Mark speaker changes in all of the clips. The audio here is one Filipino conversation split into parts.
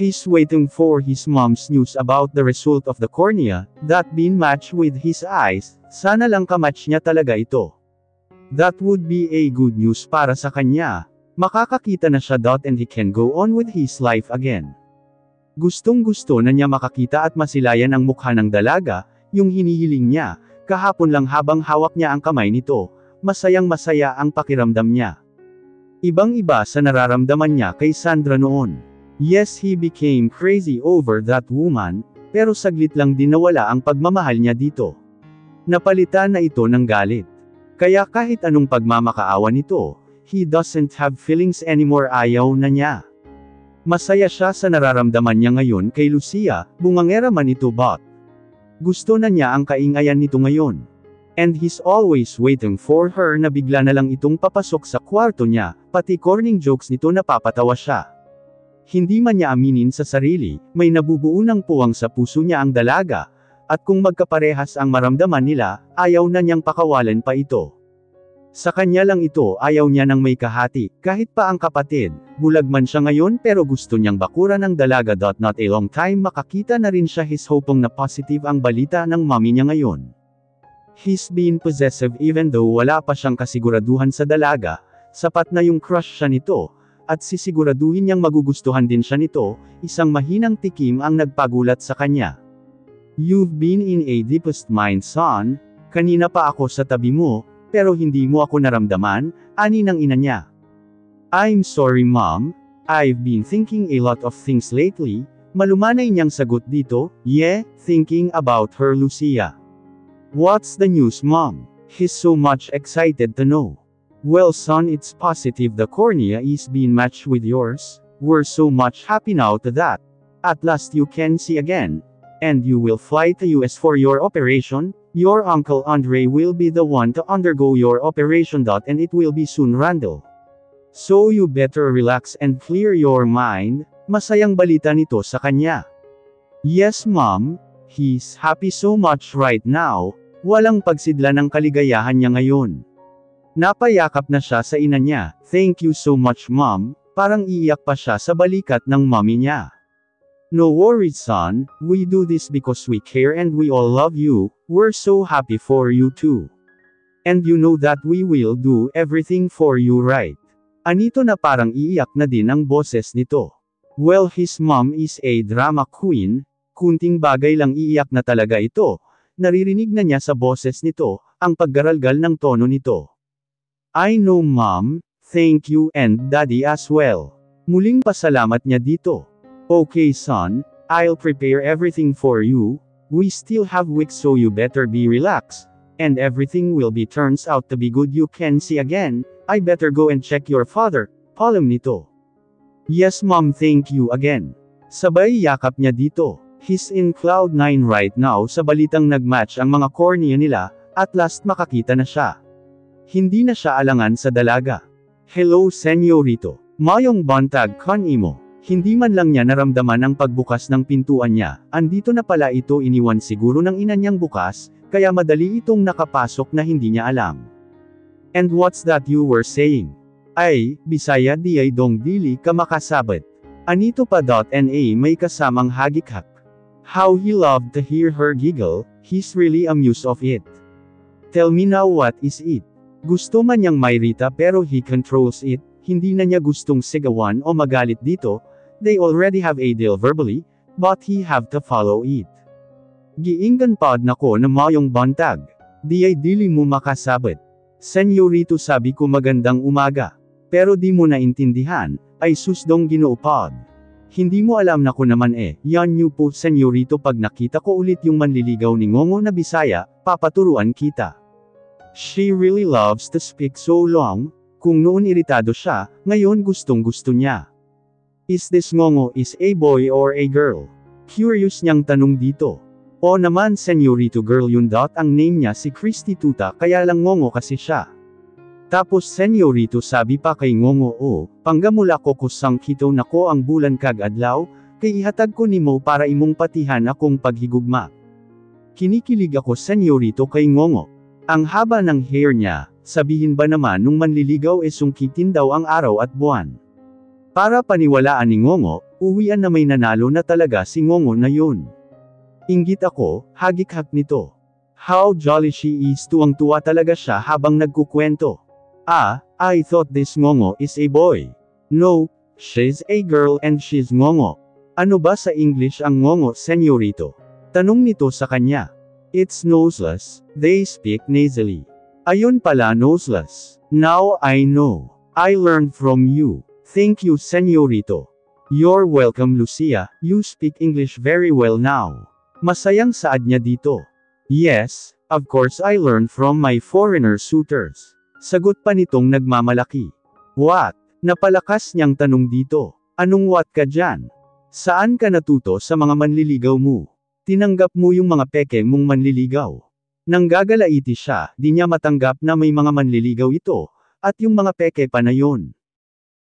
Speaker 1: He's waiting for his mom's news about the result of the cornea, that been matched with his eyes, sana lang kamatch niya talaga ito. That would be a good news para sa kanya. Makakakita na siya and he can go on with his life again. Gustong-gusto na niya makakita at masilayan ang mukha ng dalaga, yung hinihiling niya, kahapon lang habang hawak niya ang kamay nito, masayang-masaya ang pakiramdam niya. Ibang-iba sa nararamdaman niya kay Sandra noon. Yes, he became crazy over that woman, pero saglit lang din nawala ang pagmamahal niya dito. Napalitan na ito ng galit. Kaya kahit anong pagmamakaawa nito, he doesn't have feelings anymore, ayaw na niya. Masaya siya sa nararamdaman niya ngayon kay Lucia, bungangera man ito but gusto na niya ang kaingayan nito ngayon. And he's always waiting for her na bigla na lang itong papasok sa kwarto niya, pati corning jokes nito napapatawa siya. Hindi man niya aminin sa sarili, may nabubuo ng puwang sa puso niya ang dalaga, at kung magkaparehas ang maramdaman nila, ayaw na niyang pakawalan pa ito. Sa kanya lang ito, ayaw niya ng may kahati, kahit pa ang kapatid, bulag man siya ngayon pero gusto niyang bakuran ng dalaga. Not a long time makakita na rin siya, his hoping na positive ang balita ng mommy niya ngayon. He's been possessive even though wala pa siyang kasiguraduhan sa dalaga, sapat na yung crush siya nito, at sisiguraduhin niyang magugustuhan din siya nito, isang mahinang tikim ang nagpagulat sa kanya. You've been in a deepest mind, son, kanina pa ako sa tabi mo, pero hindi mo ako naramdaman, ani ng ina niya. I'm sorry mom, I've been thinking a lot of things lately, malumanay niyang sagot dito, yeah, thinking about her Lucia. What's the news mom? He's so much excited to know. Well son, it's positive the cornea is being matched with yours, we're so much happy now to that. At last you can see again. And you will fly to US for your operation, your uncle Andre will be the one to undergo your operation. And it will be soon, Randall. So you better relax and clear your mind, masayang balita nito sa kanya. Yes mom, he's happy so much right now, walang pagsidla ng kaligayahan niya ngayon. Napayakap na siya sa ina niya, thank you so much mom, parang iiyak pa siya sa balikat ng mommy niya. No worries son, we do this because we care and we all love you, we're so happy for you too. And you know that we will do everything for you, right? Anito na parang iiyak na din ang boses nito. Well, his mom is a drama queen, kunting bagay lang iiyak na talaga ito, naririnig na niya sa boses nito, ang paggaralgal ng tono nito. I know mom, thank you and daddy as well. Muling pasalamat niya dito. Okay son, I'll prepare everything for you, we still have weeks so you better be relaxed, and everything will be turns out to be good, you can see again, I better go and check your father, palm nito. Yes mom, thank you again. Sabay yakap niya dito, he's in cloud 9 right now sa balitang nagmatch ang mga cornea nila, at last makakita na siya. Hindi na siya alangan sa dalaga. Hello senyorito, mayong bantag kanimo. Hindi man lang niya naramdaman ang pagbukas ng pintuan niya, andito na pala ito, iniwan siguro ng ina niyang bukas, kaya madali itong nakapasok na hindi niya alam. And what's that you were saying? Ay, Bisaya di ay dong dili ka makasabit. Anito pa. Na may kasamang hagikak. How he loved to hear her giggle, he's really amused of it. Tell me now, what is it? Gusto man niyang mairita pero he controls it, hindi na niya gustong sigawan o magalit dito. They already have a deal verbally, but he have to follow it. Giinggan pod na ko na mayong bantag. Di ay dili mo makasabit. Senyorito, sabi ko magandang umaga. Pero di mo naintindihan, ay susdong Ginoo pod. Hindi mo alam na ko naman yan niyo po senyorito, pag nakita ko ulit yung manliligaw ni Ngongo na Bisaya, papaturuan kita. She really loves to speak so long, kung noon iritado siya, ngayon gustong gusto niya. Is this Ngongo is a boy or a girl? Curious niyang tanong dito. O naman senyorito, girl yun. Ang name niya si Christy Tuta, kaya lang Ngongo kasi siya. Tapos senyorito, sabi pa kay Ngongo, o, panggamula ko kusang kito na ko ang bulan kag adlaw, kay ihatag ko nimo para imong patihan akong paghigugma. Kinikilig ako senyorito kay Ngongo. Ang haba ng hair niya, sabihin ba naman nung manliligaw sungkitin daw ang araw at buwan. Para paniwalaan ni Ngongo, Uwian na may nanalo na talaga si Ngongo na yun. Inggit ako, hagik-hak nito. How jolly she is, tuwang-tuwa talaga siya habang nagkukwento. Ah, I thought this Ngongo is a boy. No, she's a girl and she's Ngongo. Ano ba sa English ang Ngongo, senyorito? Tanong nito sa kanya. It's noseless, they speak nasally. Ayun pala, noseless. Now I know. I learned from you. Thank you, senyorito. You're welcome, Lucia, you speak English very well now. Masayang saad niya dito. Yes, of course I learned from my foreigner suitors. Sagot pa nitong nagmamalaki. What? Napalakas niyang tanong dito. Anong what ka dyan? Saan ka natuto sa mga manliligaw mo? Tinanggap mo yung mga peke mong manliligaw. Nanggagalaiti siya, di niya matanggap na may mga manliligaw ito, at yung mga peke pa na yun.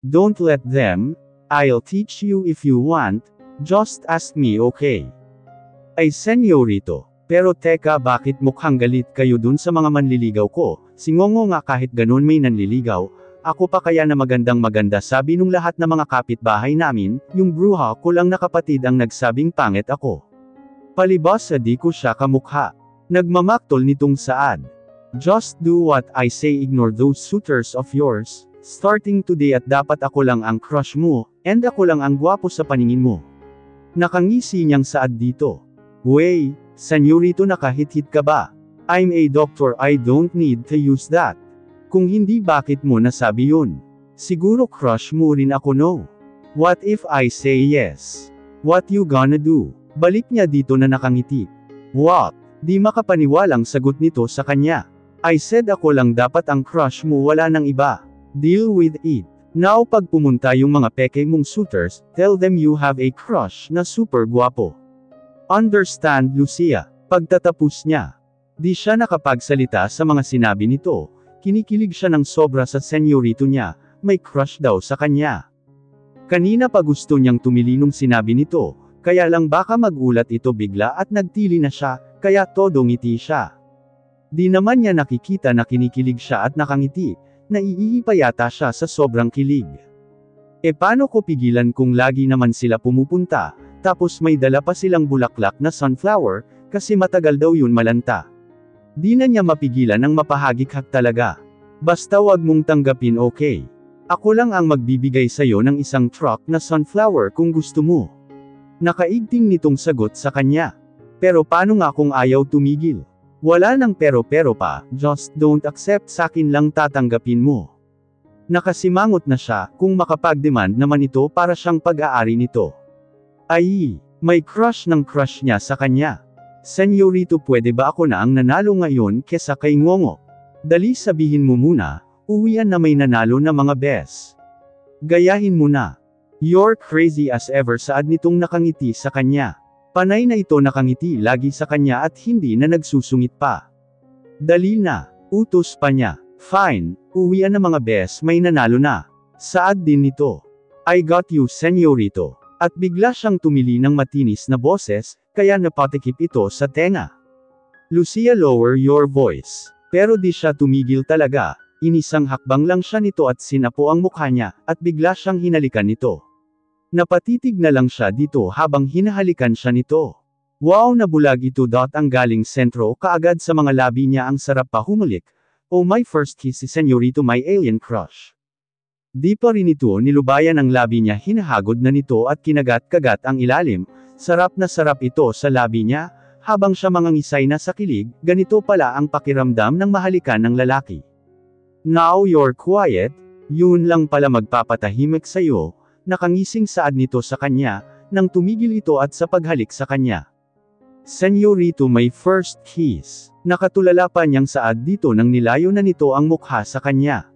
Speaker 1: Don't let them, I'll teach you if you want, just ask me, okay? Ay senyorito, pero teka, bakit mukhang galit kayo dun sa mga manliligaw ko? Si Ngongo nga kahit ganun may nanliligaw, ako pa kaya na magandang maganda, sabi nung lahat ng mga kapitbahay namin, yung bruha ko lang na kapatid ang nagsabing pangit ako. Palibas sa di ko siya kamukha. Nagmamaktol nitong saad. Just do what I say, ignore those suitors of yours, starting today at dapat ako lang ang crush mo, and ako lang ang gwapo sa paningin mo. Nakangisi niyang saad dito. Wey, senyorito, nakahit-hit ka ba? I'm a doctor, I don't need to use that. Kung hindi, bakit mo nasabi yun? Siguro crush mo rin ako, no? What if I say yes? What you gonna do? Balik niya dito na nakangiti. What? Di makapaniwalang sagot nito sa kanya. I said ako lang dapat ang crush mo, wala nang iba. Deal with it. Now pag pumunta yung mga peke mong suitors, tell them you have a crush na super guwapo. Understand, Lucia? Pagtatapos niya. Di siya nakapagsalita sa mga sinabi nito. Kinikilig siya ng sobra sa senyorito niya, may crush daw sa kanya. Kanina pa gusto niyang tumili nung sinabi nito, kaya lang baka magulat ito bigla at nagtili na siya, kaya todo ngiti siya. Di naman niya nakikita na kinikilig siya at nakangiti, naiihi pa yata siya sa sobrang kilig. E paano ko pigilan kung lagi naman sila pumupunta, tapos may dala pa silang bulaklak na sunflower, kasi matagal daw yun malanta. Di na niya mapigilan ang mapahagik-hak talaga. Basta wag mong tanggapin, okay? Ako lang ang magbibigay sa'yo ng isang truck na sunflower kung gusto mo. Nakaigting nitong sagot sa kanya. Pero paano nga kung ayaw tumigil? Wala nang pero-pero pa, just don't accept, sakin lang tatanggapin mo. Nakasimangot na siya, kung makapag-demand naman ito para siyang pag-aari nito. Ay, may crush ng crush niya sa kanya. Senyorito, pwede ba ako na ang nanalo ngayon kesa kay Ngongo? Dali, sabihin mo muna, uwian na may nanalo na mga bes. Gayahin mo na. You're crazy as ever, saad nitong nakangiti sa kanya. Panay na ito nakangiti lagi sa kanya at hindi na nagsusungit pa. Dali na, utos pa niya. Fine, uwian na mga bes, may nanalo na. Saad din nito. I got you, senyorito. At bigla siyang tumili ng matinis na boses, kaya napatikip ito sa tenga. Lucia, lower your voice. Pero di siya tumigil talaga, inisang hakbang lang siya nito at sinapo ang mukha niya, at bigla siyang hinalikan nito. Napatitig na lang siya dito habang hinahalikan siya nito. Wow, nabulag ito. Ang galing sentro kaagad sa mga labi niya, ang sarap pa humulik. Oh, my first kiss, si senyorito, my alien crush. Di pa rin ito nilubayan ang labi niya, hinahagod na nito at kinagat-kagat ang ilalim. Sarap na sarap ito sa labi niya, habang siya mangangisay na sa kilig, ganito pala ang pakiramdam ng mahalikan ng lalaki. Now you're quiet, yun lang pala magpapatahimik sa'yo. Nakangising saad nito sa kanya, nang tumigil ito at sa paghalik sa kanya. Senyorito, my first kiss. Nakatulala pa niyang saad dito nang nilayo na nito ang mukha sa kanya.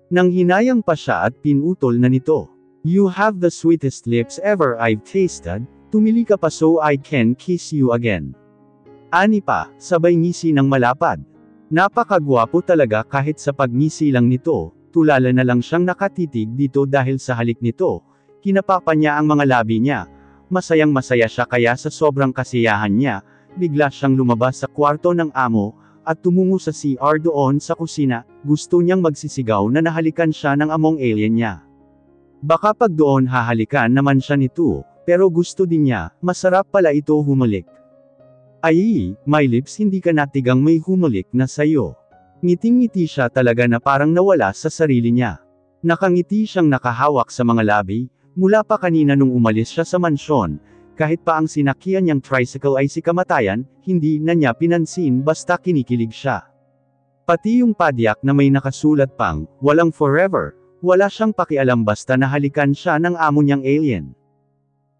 Speaker 1: Nang hinayang pa siya at pinutol na nito. You have the sweetest lips ever I've tasted, tumili ka pa so I can kiss you again. Ani pa, sabay ngisi ng malapad. Napakagwapo talaga kahit sa pagngisi lang nito. Tulala na lang siyang nakatitig dito dahil sa halik nito. Kinapapa niya ang mga labi niya. Masayang masaya siya, kaya sa sobrang kasiyahan niya, bigla siyang lumabas sa kwarto ng amo, at tumungo sa CR doon sa kusina. Gusto niyang magsisigaw na nahalikan siya ng among alien niya. Baka pag doon hahalikan naman siya nito, pero gusto din niya, masarap pala ito humalik. Ay, my lips hindi ka natigang may humalik na sayo. Ngiting-ngiti siya talaga na parang nawala sa sarili niya. Nakangiti siyang nakahawak sa mga labi, mula pa kanina nung umalis siya sa mansyon, kahit pa ang sinakyan niyang tricycle ay si kamatayan, hindi na niya pinansin basta kinikilig siya. Pati yung padyak na may nakasulat pang, walang forever, wala siyang pakialam basta nahalikan siya ng amo niyang alien.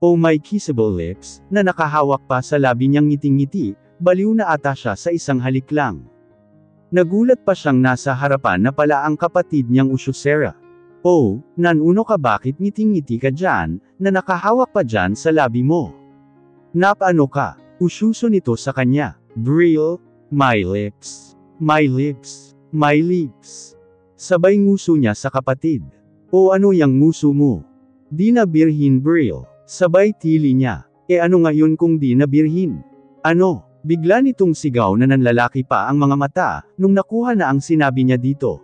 Speaker 1: Oh my kissable lips, na nakahawak pa sa labi niyang ngiting-ngiti, baliw na ata siya sa isang halik lang. Nagulat pa siyang nasa harapan na pala ang kapatid niyang Ushusera. Oh, nanuno ka bakit ngiting-ngiti ka dyan, na nakahawak pa dyan sa labi mo? Napano ka? Usyuso nito sa kanya. Brill, my lips, my lips, my lips. Sabay nguso niya sa kapatid. O ano yang nguso mo? Di na birhin Brill. Sabay tili niya. E ano ngayon kung di na birhin? Ano? Bigla nitong sigaw na nanlalaki pa ang mga mata, nung nakuha na ang sinabi niya dito.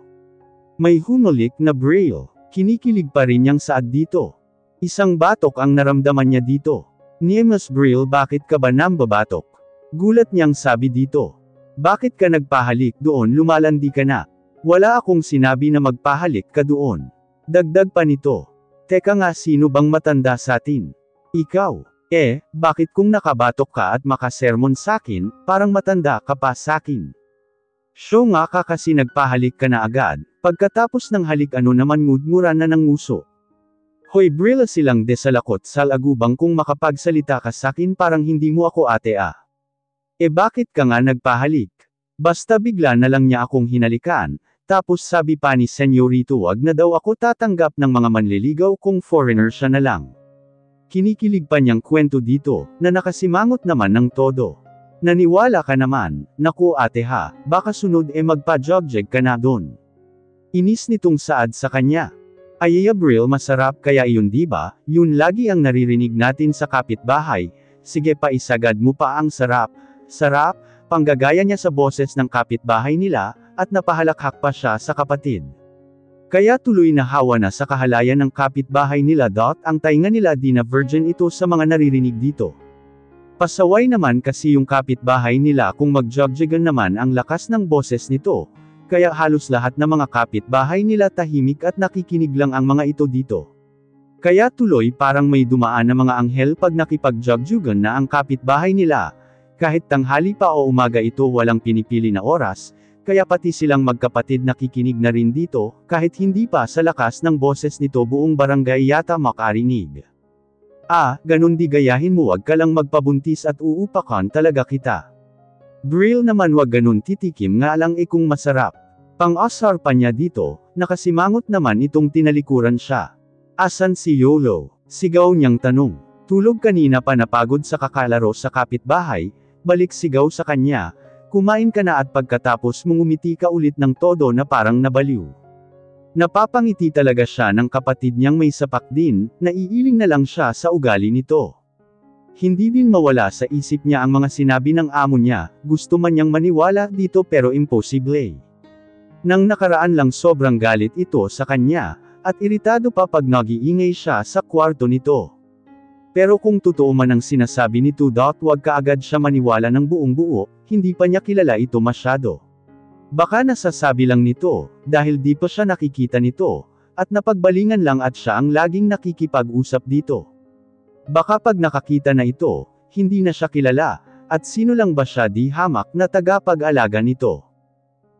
Speaker 1: May humalik na Brill. Kinikilig pa rin niyang saad dito. Isang batok ang naramdaman niya dito. Niemus Brill, bakit ka ba nambabatok? Gulat niyang sabi dito. Bakit ka nagpahalik doon, lumalandi ka na? Wala akong sinabi na magpahalik ka doon. Dagdag pa nito. Teka nga, sino bang matanda sa atin? Ikaw. Bakit kung nakabatok ka at makasermon sakin, parang matanda ka pa sakin? Siyo nga ka kasi nagpahalik ka na agad, pagkatapos ng halik ano naman ngudnguran na ng nguso. Hoy Brill, silang desalakot salagubang kung makapagsalita ka sakin parang hindi mo ako ate ah. Bakit ka nga nagpahalik? Basta bigla na lang niya akong hinalikan, tapos sabi pa ni Senyorito wag na daw ako tatanggap ng mga manliligaw kung foreigner siya na lang. Kinikilig pa niyang kwento dito, na nakasimangot naman ng todo. Naniwala ka naman, naku ate ha, baka sunod magpa-jogjeg ka na doon. Inis nitong saad sa kanya. Ayaya Brill, masarap kaya iyon diba, yun lagi ang naririnig natin sa kapitbahay, sige pa isagad mo pa ang sarap, sarap, panggagaya niya sa boses ng kapitbahay nila, at napahalakhak pa siya sa kapatid. Kaya tuloy na hawa na sa kahalayan ng kapitbahay nila. Ang tainga nila di na virgin ito sa mga naririnig dito. Pasaway naman kasi yung kapitbahay nila kung magjogjegan naman ang lakas ng boses nito, kaya halos lahat ng mga kapitbahay nila tahimik at nakikinig lang ang mga ito dito. Kaya tuloy parang may dumaan na mga anghel pag nakipag-jogjugan na ang kapitbahay nila, kahit tanghali pa o umaga ito walang pinipili na oras, kaya pati silang magkapatid nakikinig na rin dito, kahit hindi pa sa lakas ng boses nito buong barangay yata makarinig. Ganun di gayahin mo, wag ka lang magpabuntis at uupakan talaga kita. Brill naman, wag ganun, titikim nga lang kung masarap. Pang-asar pa niya dito, nakasimangot naman itong tinalikuran siya. Asan si Yolo? Sigaw niyang tanong. Tulog kanina pa, napagod sa kakalaro sa kapitbahay, balik sigaw sa kanya, kumain ka na at pagkatapos mungumiti ka ulit ng todo na parang nabaliw. Napapangiti talaga siya ng kapatid niyang may sapak din, naiiling na lang siya sa ugali nito. Hindi din mawala sa isip niya ang mga sinabi ng amo niya, gusto man niyang maniwala dito pero imposible. Nang nakaraan lang sobrang galit ito sa kanya, at iritado pa pag nag-iingay siya sa kwarto nito. Pero kung totoo man ang sinasabi nito, wag kaagad siya maniwala ng buong buo, hindi pa niya kilala ito masyado. Baka nasasabi lang nito, dahil di pa siya nakikita nito, at napagbalingan lang at siya ang laging nakikipag-usap dito. Baka pag nakakita na ito, hindi na siya kilala, at sino lang ba siya di hamak na tagapag-alaga nito.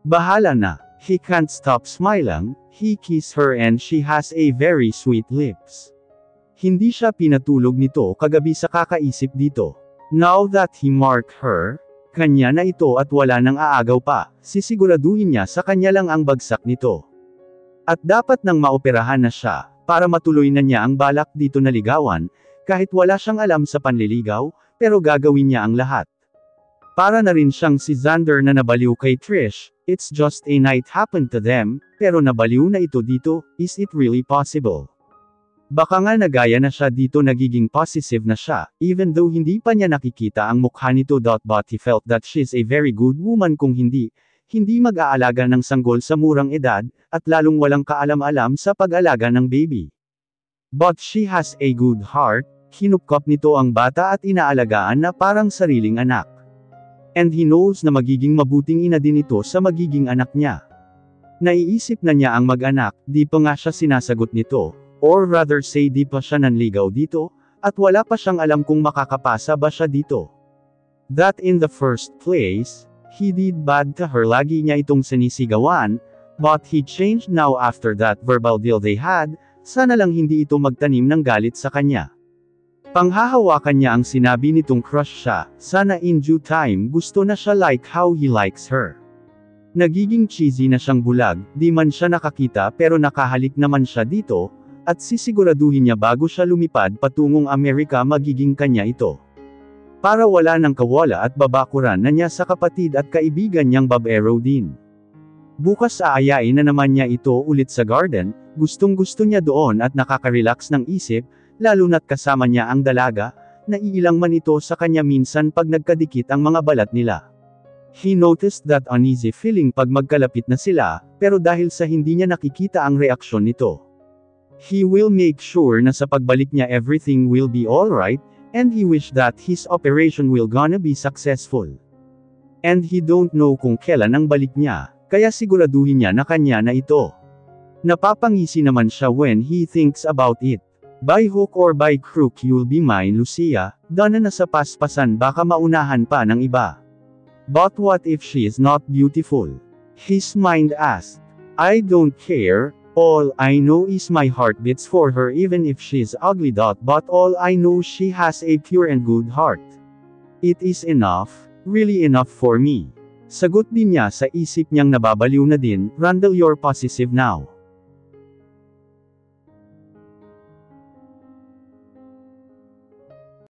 Speaker 1: Bahala na, he can't stop smiling, he kissed her and she has a very sweet lips. Hindi siya pinatulog nito kagabi sa kakaisip dito. Now that he marked her, kanya na ito at wala nang aagaw pa, sisiguraduhin niya sa kanya lang ang bagsak nito. At dapat nang maoperahan na siya, para matuloy na niya ang balak dito na ligawan, kahit wala siyang alam sa panliligaw, pero gagawin niya ang lahat. Para na rin siyang si Xander na nabaliw kay Trish, it's just a night happened to them, pero nabaliw na ito dito, is it really possible? Baka nga nagaya na siya dito, nagiging possessive na siya, even though hindi pa niya nakikita ang mukha nito. But he felt that she's a very good woman kung hindi mag-aalaga ng sanggol sa murang edad, at lalong walang kaalam-alam sa pag-alaga ng baby. But she has a good heart, kinupkop nito ang bata at inaalagaan na parang sariling anak. And he knows na magiging mabuting ina din ito sa magiging anak niya. Naiisip na niya ang mag-anak, di pa nga siya sinasagot nito, or rather say di pa siya nanligaw dito, at wala pa siyang alam kung makakapasa ba siya dito. That in the first place, he did bad to her, lagi niya itong sinisigawan, but he changed now after that verbal deal they had, sana lang hindi ito magtanim ng galit sa kanya. Panghahawakan niya ang sinabi nitong crush siya, sana in due time gusto na siya like how he likes her. Nagiging cheesy na siyang bulag, di man siya nakakita pero nakahalik naman siya dito, at sisiguraduhin niya bago siya lumipad patungong Amerika magiging kanya ito. Para wala ng kawala at babakuran na niya sa kapatid at kaibigan niyang babaero din. Bukas aayain na naman niya ito ulit sa garden, gustong-gusto niya doon at nakaka-relax ng isip, lalo na't kasama niya ang dalaga, naiilang man ito sa kanya minsan pag nagkadikit ang mga balat nila. He noticed that uneasy feeling pag magkalapit na sila, pero dahil sa hindi niya nakikita ang reaksyon nito. He will make sure na sa pagbalik niya everything will be alright, and he wish that his operation will gonna be successful. And he don't know kung kailan ang balik niya, kaya siguraduhin niya na kanya na ito. Napapangisi naman siya when he thinks about it. By hook or by crook you'll be mine Lucia, dana na sa paspasan baka maunahan pa ng iba. But what if she is not beautiful? His mind asked. I don't care, all I know is my heart beats for her even if she's ugly. But all I know she has a pure and good heart. It is enough, really enough for me. Sagot din niya sa isip niyang nababaliw na din, Randall you're possessive now.